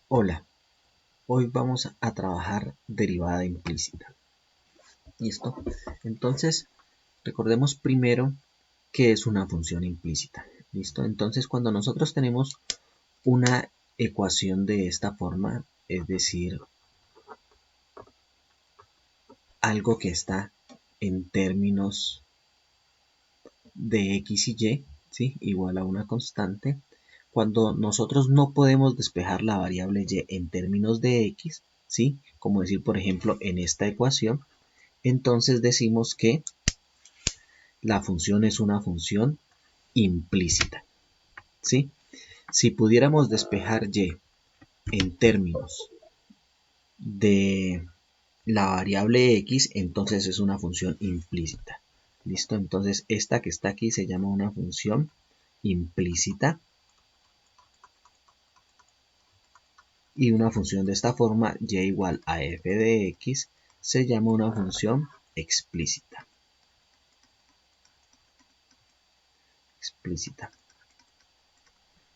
Hola, hoy vamos a trabajar derivada implícita. ¿Listo? Entonces, recordemos primero qué es una función implícita. ¿Listo? Entonces, cuando nosotros tenemos una ecuación de esta forma, es decir, algo que está en términos de x y y, ¿sí? Igual a una constante, cuando nosotros no podemos despejar la variable y en términos de x, ¿sí? Como decir, por ejemplo, en esta ecuación, entonces decimos que la función es una función implícita, ¿sí? Si pudiéramos despejar y en términos de la variable x, entonces es una función implícita. ¿Listo? Entonces esta que está aquí se llama una función implícita. Y una función de esta forma, y igual a f de x, se llama una función explícita.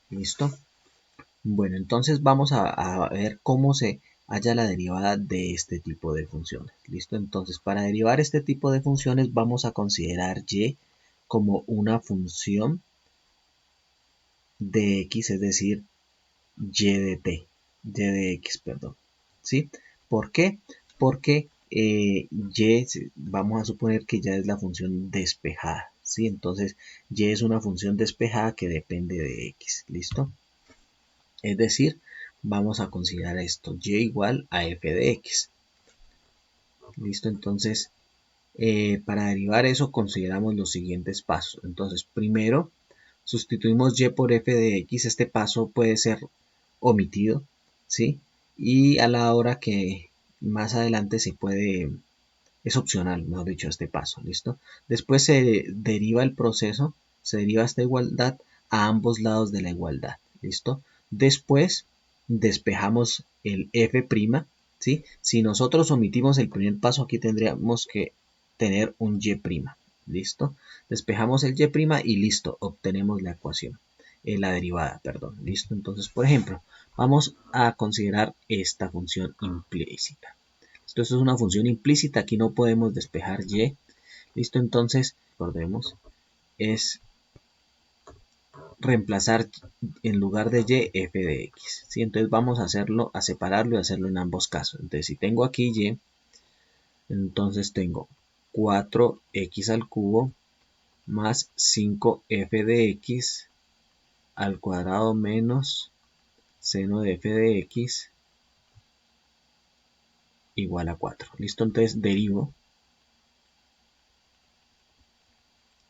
¿Listo? Bueno, entonces vamos a ver cómo se halla la derivada de este tipo de funciones. ¿Listo? Entonces, para derivar este tipo de funciones vamos a considerar y como una función de x, es decir, y de x, perdón. ¿Sí? ¿Por qué? Porque vamos a suponer que ya es la función despejada. ¿Sí? Entonces, y es una función despejada que depende de x. ¿Listo? Es decir, vamos a considerar esto, y igual a f de x. ¿Listo? Entonces, para derivar eso consideramos los siguientes pasos. Entonces, primero, sustituimos y por f de x. Este paso puede ser omitido, ¿sí? Y a la hora que más adelante se puede, es opcional, mejor dicho, este paso, ¿listo? Después se deriva el proceso, se deriva esta igualdad a ambos lados de la igualdad, ¿listo? Después despejamos el f', ¿sí? Si nosotros omitimos el primer paso, aquí tendríamos que tener un y', ¿listo? Despejamos el y' y listo, obtenemos la ecuación, la derivada, perdón, ¿listo? Entonces, por ejemplo, vamos a considerar esta función implícita. Esto es una función implícita, aquí no podemos despejar y. Listo, entonces, recordemos, es reemplazar en lugar de y, f de x. ¿Sí? Entonces vamos a hacerlo, a separarlo y hacerlo en ambos casos. Entonces, si tengo aquí y, entonces tengo 4x al cubo más 5f de x al cuadrado menos seno de f de x igual a 4. ¿Listo? Entonces derivo.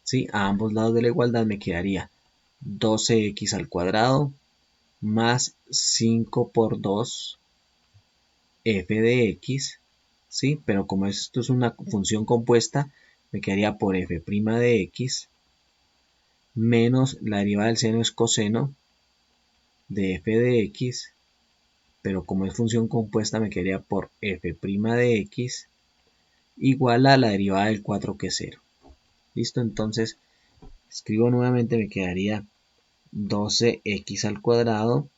¿Sí? A ambos lados de la igualdad me quedaría 12x al cuadrado más 5 por 2 f de x, ¿sí? Pero como esto es una función compuesta, me quedaría por f' de x menos la derivada del seno es coseno de f de x, pero como es función compuesta me quedaría por f' de x igual a la derivada del 4 que es 0. ¿Listo? Entonces escribo nuevamente, me quedaría 12x al cuadrado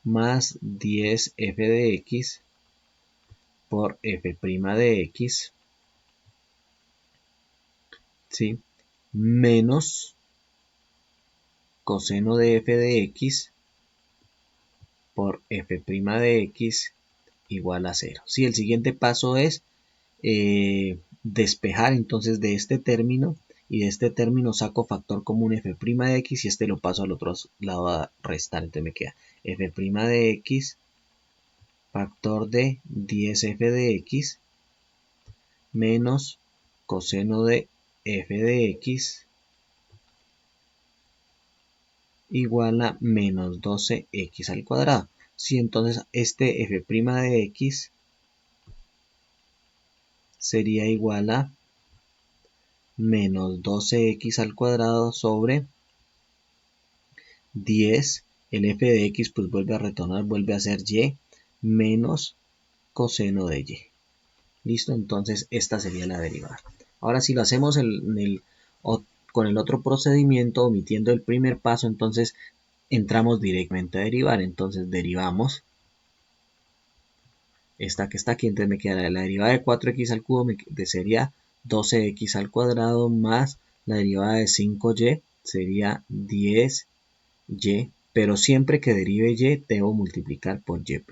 más 10f de x por f' de x, ¿sí? Menos coseno de f de x por f' de x igual a 0. ¿Sí? El siguiente paso es despejar entonces de este término, y de este término saco factor común f' de x y este lo paso al otro lado a restar. Entonces me queda f' de x factor de 10f de x menos coseno de f de x igual a menos 12x al cuadrado. Si entonces este f' de x sería igual a menos 12x al cuadrado sobre 10, el f de x pues vuelve a retornar, vuelve a ser y menos coseno de y. Listo, entonces esta sería la derivada. Ahora si lo hacemos con el otro procedimiento, omitiendo el primer paso, entonces entramos directamente a derivar. Entonces derivamos esta que está aquí, entonces me queda la derivada de 4x al cubo sería 12x al cuadrado más la derivada de 5y sería 10y, pero siempre que derive y debo multiplicar por y'.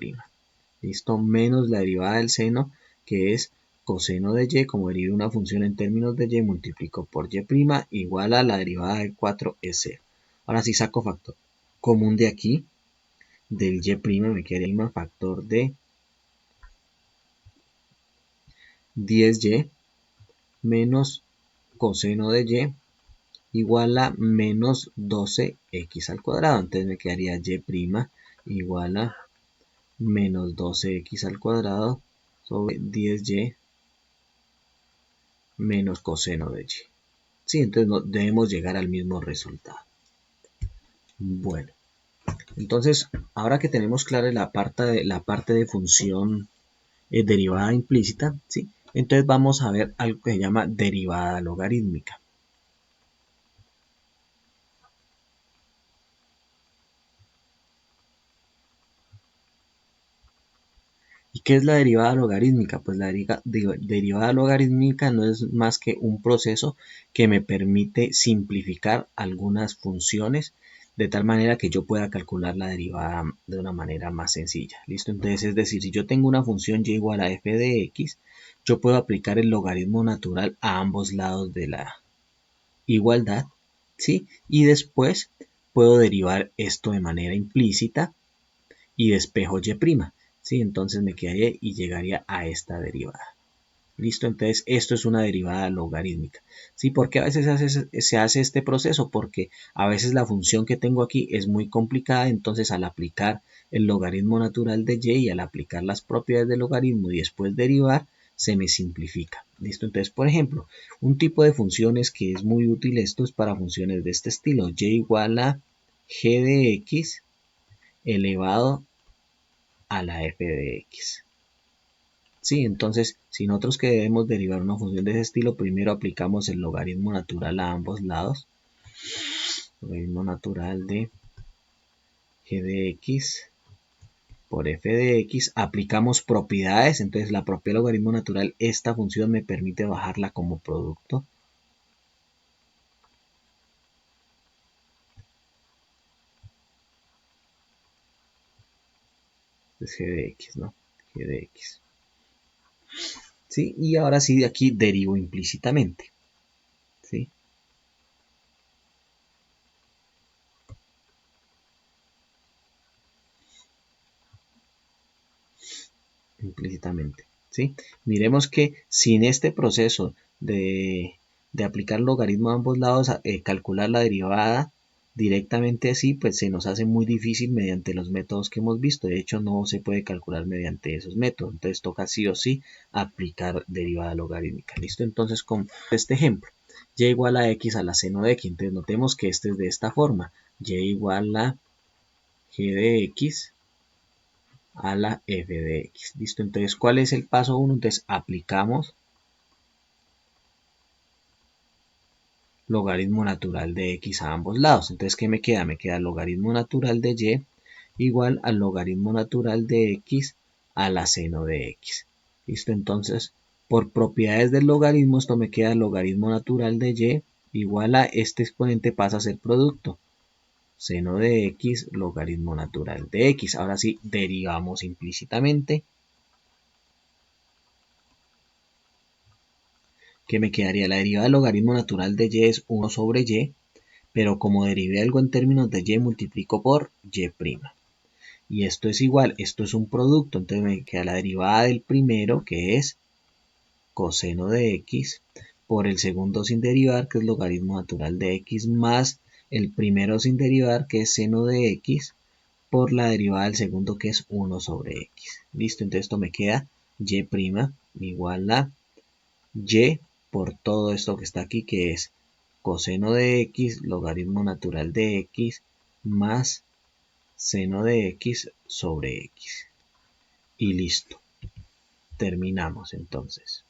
¿Listo? Menos la derivada del seno, que es coseno de y, como derive una función en términos de y, multiplico por y', igual a la derivada de 4 es 0. Ahora sí saco factor común de aquí, del y' me queda factor de 10y menos coseno de y igual a menos 12x al cuadrado. Entonces me quedaría y' igual a menos 12x al cuadrado sobre 10y menos coseno de y. Sí, entonces debemos llegar al mismo resultado. Bueno, entonces ahora que tenemos clara la parte de función derivada implícita, ¿sí? Entonces vamos a ver algo que se llama derivada logarítmica. ¿Y qué es la derivada logarítmica? Pues la derivada logarítmica no es más que un proceso que me permite simplificar algunas funciones de tal manera que yo pueda calcular la derivada de una manera más sencilla. ¿Listo? Entonces, es decir, si yo tengo una función y igual a f de x, yo puedo aplicar el logaritmo natural a ambos lados de la igualdad, ¿sí? Y después puedo derivar esto de manera implícita y despejo y'. ¿Sí? Entonces me quedaría y llegaría a esta derivada. ¿Listo? Entonces esto es una derivada logarítmica. ¿Sí? ¿Por qué a veces se hace este proceso? Porque a veces la función que tengo aquí es muy complicada, entonces al aplicar el logaritmo natural de y al aplicar las propiedades del logaritmo y después derivar, se me simplifica. ¿Listo? Entonces, por ejemplo, un tipo de funciones que es muy útil, esto es para funciones de este estilo, y igual a g de x elevado a la f de x. Sí, entonces, si nosotros queremos derivar una función de ese estilo, primero aplicamos el logaritmo natural a ambos lados. Logaritmo natural de g de x por f de x. Aplicamos propiedades, entonces la propiedad del logaritmo natural, esta función me permite bajarla como producto. Es g de x, ¿no? G de x. ¿Sí? Y ahora sí, de aquí derivo implícitamente. ¿Sí? Implícitamente. ¿Sí? Miremos que sin este proceso de aplicar logaritmo a ambos lados, calcular la derivada directamente así, pues se nos hace muy difícil mediante los métodos que hemos visto. De hecho, no se puede calcular mediante esos métodos. Entonces toca sí o sí aplicar derivada logarítmica. ¿Listo? Entonces con este ejemplo, y igual a x a la seno de x. Entonces notemos que este es de esta forma. Y igual a g de x a la f de x. ¿Listo? Entonces, ¿cuál es el paso 1? Entonces, aplicamos logaritmo natural de x a ambos lados. Entonces, ¿qué me queda? Me queda logaritmo natural de y igual al logaritmo natural de x a la seno de x. ¿Listo? Entonces, por propiedades del logaritmo, esto me queda logaritmo natural de y igual a este exponente pasa a ser producto. Seno de x, logaritmo natural de x. Ahora sí, derivamos implícitamente. Que me quedaría la derivada del logaritmo natural de y es 1 sobre y, pero como derivé algo en términos de y, multiplico por y'. Y esto es igual, esto es un producto, entonces me queda la derivada del primero, que es coseno de x, por el segundo sin derivar, que es logaritmo natural de x, más el primero sin derivar, que es seno de x, por la derivada del segundo, que es 1 sobre x. Listo, entonces esto me queda y' igual a y por todo esto que está aquí, que es coseno de x, logaritmo natural de x, más seno de x sobre x. Y listo. Terminamos entonces.